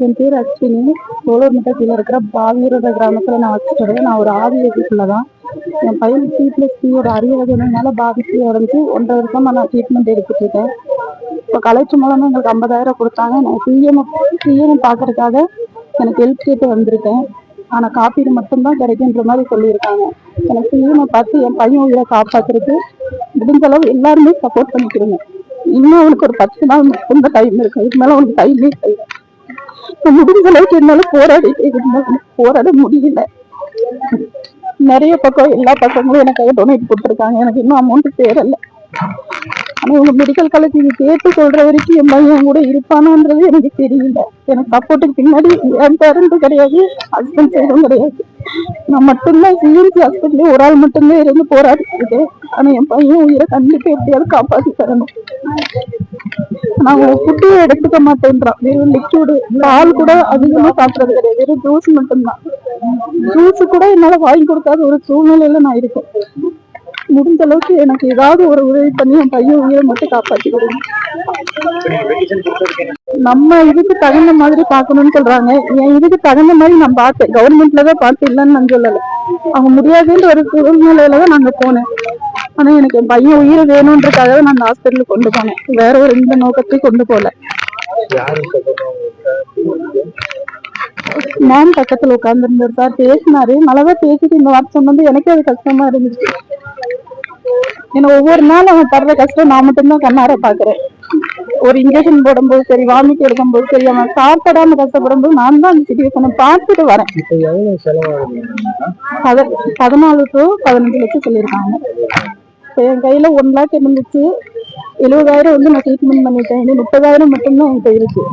என் பேர் அஸ்வினி. சோழர்மட்ட கீழே இருக்கிற பாவீரோட கிராமத்தில் நான் வச்சுக்கிறேன். நான் ஒரு ஆதிவாசிக்குள்ள தான். என் பையன் C+C ஒரு அறிவுனால பாதிப்பு அடைஞ்சு 1.5 வருஷமா நான் ட்ரீட்மெண்ட் எடுத்துட்டு இருக்கேன். இப்போ கலெக்டர் மூலமா எங்களுக்கு 50,000 கொடுத்தாங்க. நான் சிஎம் பார்க்கறதுக்காக எனக்கு ஹெல்ப் கேட்டு வந்திருக்கேன். ஆனால் காப்பீடு மட்டும்தான் கிடைக்குன்ற மாதிரி சொல்லியிருக்காங்க. எனக்கு சிஎம் பார்த்து என் பையன் உயிரை காப்பாற்றுறதுக்கு முடிஞ்ச அளவு எல்லாருமே சப்போர்ட் பண்ணிக்கிறோங்க. இன்னும் அவனுக்கு ஒரு 10 நாள் மட்டும்தான் டைம் இருக்கு. இதுக்கு மேலே அவனுக்கு டைமே கிடையாது. முடிஞ்ச அளவுக்கு என்னால போராட முடியல. நிறைய பக்கம் எல்லா பக்கங்களும் எனக்காக டொனேட் கொடுத்துருக்காங்க. எனக்கு இன்னும் அமௌண்ட் சேரல. ஆனா இவங்க மெடிக்கல் காலேஜ் இது கேட்டு சொல்ற வரைக்கும் என் பையன் கூட இருப்பானான்றது எனக்கு தெரியல. எனக்கு சப்போர்ட்டுக்கு பின்னாடி என் பேரண்ட்டும் கிடையாது, ஹஸ்பண்ட் சைடும் கிடையாது. நான் மட்டும்தான் சிஎம்சி ஹாஸ்பிட்டலே ஒரு ஆள் மட்டும்தான் இருந்து போராடிட்டு இருக்கேன். ஆனா என் பையன் உயிரை கண்டிப்பா எப்படியாவது காப்பாற்றி தரணும். நான் ஃபுட்டே எடுத்துக்க மாட்டேன்றான். வெறும் லிக்விடு பால் கூட அதிகமா சாப்பிட்றது கிடையாது. வெறும் ஜூஸ் மட்டும்தான். ஜூஸ் கூட என்னால வாங்கி கொடுக்காத ஒரு சூழ்நிலையில நான் இருக்கேன். முடிஞ்ச அளவுக்கு எனக்கு ஏதாவது ஒரு உதவி பண்ணி என் பையன் உயிரை மட்டும் காப்பாற்றி கொடுங்க. நம்ம இதுக்கு தகுந்த மாதிரி பார்க்கணும்னு சொல்றாங்க. என் இதுக்கு தகுந்த மாதிரி நான் பார்த்தேன். கவர்மெண்ட்லதான் பார்த்து இல்லைன்னு நான் சொல்லலை. அவங்க முடியாதுன்ற ஒரு சூழ்நிலையில தான் நாங்க போனேன். ஆனா எனக்கு என் பையன் உயிரை வேணும்ன்றதுக்காக நான் அந்த ஹாஸ்பிட்டலுக்கு கொண்டு போனேன். வேற ஒரு இந்த நோக்கத்தையும் கொண்டு போல. மேம் பக்கத்துல உட்கார்ந்து இருந்தார் சார், பேசினாரு. நல்லாதான் பேசிட்டு இந்த வார்த்தை சொன்னது எனக்கே அது கஷ்டமா இருந்துச்சு. ஏன்னா ஒவ்வொரு நாள் அவன் தர்ற கஷ்டம் நான் மட்டும்தான் கண்ணார பாக்குறேன். ஒரு இன்ஜெக்ஷன் போடும்போது சரி, வாமிட் எடுக்கும்போது சரி, அவன் சாப்பிடாம கஷ்டப்படும் போது நான் தான் அந்த சிச்சுவேஷனை பார்த்துட்டு வரேன். 14 to 15 லட்சம் சொல்லியிருக்காங்க. என் கையில 1 lakh இருந்துச்சு. 70,000 வந்து நான் ட்ரீட்மெண்ட் பண்ணிட்டேன். 30,000 மட்டும்தான் என்கிட்ட இருக்கு.